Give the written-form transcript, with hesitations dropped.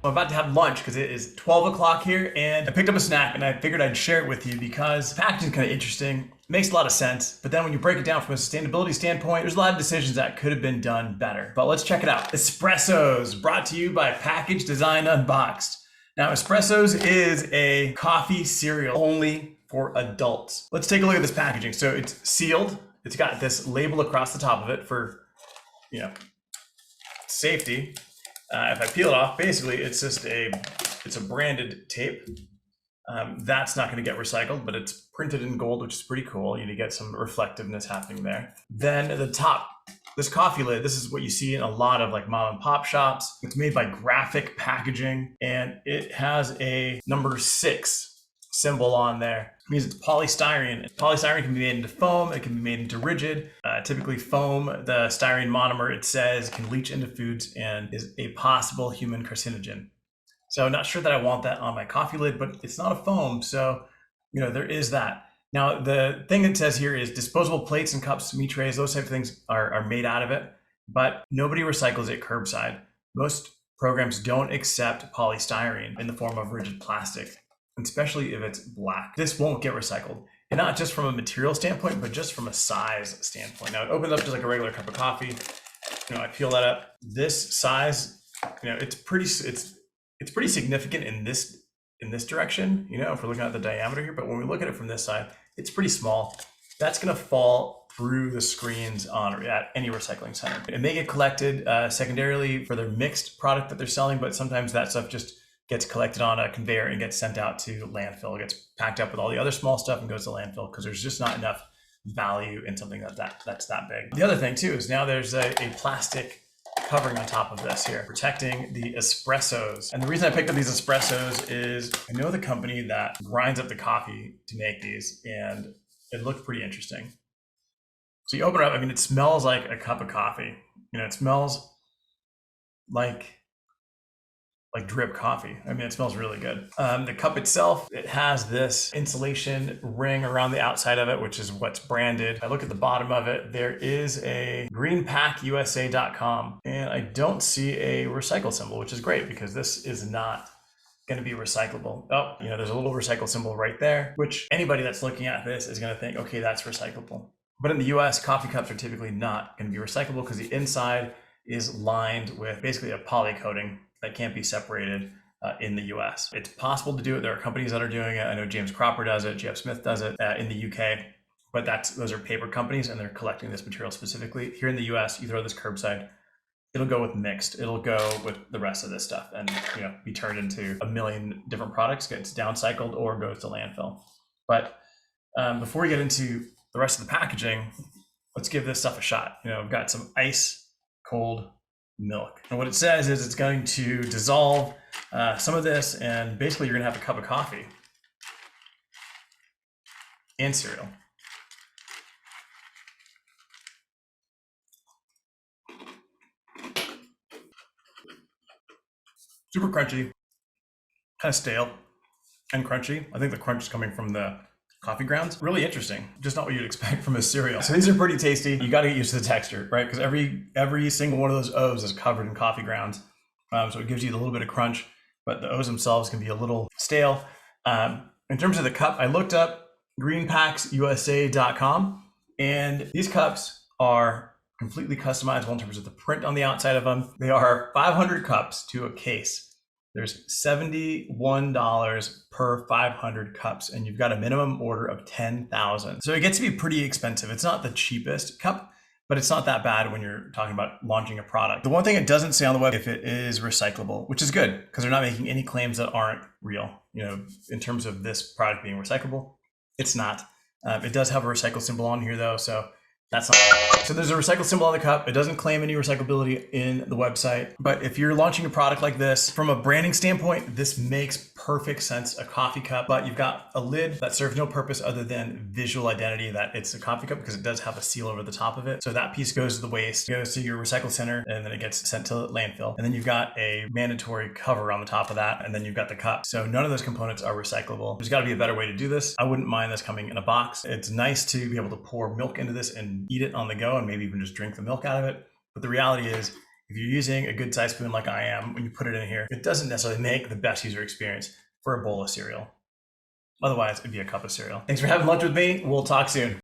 I'm about to have lunch because it is 12 o'clock here, and I picked up a snack and I figured I'd share it with you because the packaging is kind of interesting. It makes a lot of sense, but then when you break it down from a sustainability standpoint, there's a lot of decisions that could have been done better. But let's check it out. Espressos, brought to you by Package Design Unboxed. Now, Espressos is a coffee cereal only for adults. Let's take a look at this packaging. So it's sealed. It's got this label across the top of it for, safety. If I peel it off, basically it's just it's a branded tape. That's not going to get recycled, but it's printed in gold, which is pretty cool. You get some reflectiveness happening there. Then at the top, this coffee lid, this is what you see in a lot of like mom and pop shops. It's made by Graphic Packaging, and it has a number 6 symbol on there. It means it's polystyrene. Polystyrene can be made into foam. It can be made into rigid. Typically foam, the styrene monomer, it says, can leach into foods and is a possible human carcinogen. So not sure that I want that on my coffee lid, but it's not a foam. So, there is that. Now, the thing it says here is disposable plates and cups, meat trays, those type of things are made out of it, but nobody recycles it curbside. Most programs don't accept polystyrene in the form of rigid plastic, especially if it's black. This won't get recycled. And not just from a material standpoint, but just from a size standpoint. Now, it opens up just like a regular cup of coffee. I peel that up. This size, it's pretty significant in this direction, if we're looking at the diameter here, but when we look at it from this side, it's pretty small. That's gonna fall through the screens at any recycling center. It may get collected secondarily for their mixed product that they're selling, but sometimes that stuff just gets collected on a conveyor and gets sent out to landfill. It gets packed up with all the other small stuff and goes to landfill because there's just not enough value in something that's that big. The other thing too is now there's a plastic covering on top of this here, protecting the espressos. And the reason I picked up these espressos is I know the company that grinds up the coffee to make these, and it looked pretty interesting. So you open it up, it smells like a cup of coffee. It smells like drip coffee. It smells really good. The cup itself, it has this insulation ring around the outside of it, which is what's branded. If I look at the bottom of it, there is a greenpackusa.com, and I don't see a recycle symbol, which is great because this is not going to be recyclable. Oh, there's a little recycle symbol right there, which anybody that's looking at this is going to think, okay, that's recyclable. But in the US, coffee cups are typically not going to be recyclable because the inside is lined with basically a poly coating that can't be separated in the US. It's possible to do it. There are companies that are doing it. I know James Cropper does it, Jeff Smith does it in the UK, but those are paper companies and they're collecting this material specifically. Here in the US, you throw this curbside, it'll go with mixed. It'll go with the rest of this stuff and be turned into a million different products, gets downcycled or goes to landfill. But before we get into the rest of the packaging, let's give this stuff a shot. I've got some ice cold milk. And what it says is it's going to dissolve some of this, and basically you're gonna have a cup of coffee and cereal. Super crunchy, kind of stale and crunchy. I think the crunch is coming from the coffee grounds. Really interesting. Just not what you'd expect from a cereal. So these are pretty tasty. You got to get used to the texture, right? Because every single one of those O's is covered in coffee grounds. So it gives you a little bit of crunch, but the O's themselves can be a little stale. In terms of the cup, I looked up greenpackusa.com, and these cups are completely customizable in terms of the print on the outside of them. They are 500 cups to a case. There's $71 per 500 cups, and you've got a minimum order of 10,000. So it gets to be pretty expensive. It's not the cheapest cup, but it's not that bad when you're talking about launching a product. The one thing it doesn't say on the web, if it is recyclable, which is good because they're not making any claims that aren't real. In terms of this product being recyclable, it's not. It does have a recycle symbol on here though, so that's not. So there's a recycle symbol on the cup. It doesn't claim any recyclability in the website. But if you're launching a product like this, from a branding standpoint, this makes perfect sense, a coffee cup. But you've got a lid that serves no purpose other than visual identity that it's a coffee cup because it does have a seal over the top of it. So that piece goes to the waste, goes to your recycle center, and then it gets sent to landfill. And then you've got a mandatory cover on the top of that, and then you've got the cup. So none of those components are recyclable. There's got to be a better way to do this. I wouldn't mind this coming in a box. It's nice to be able to pour milk into this and eat it on the go and maybe even just drink the milk out of it. But the reality is if you're using a good size spoon like I am, when you put it in here, it doesn't necessarily make the best user experience for a bowl of cereal. Otherwise, it'd be a cup of cereal. Thanks for having lunch with me. We'll talk soon.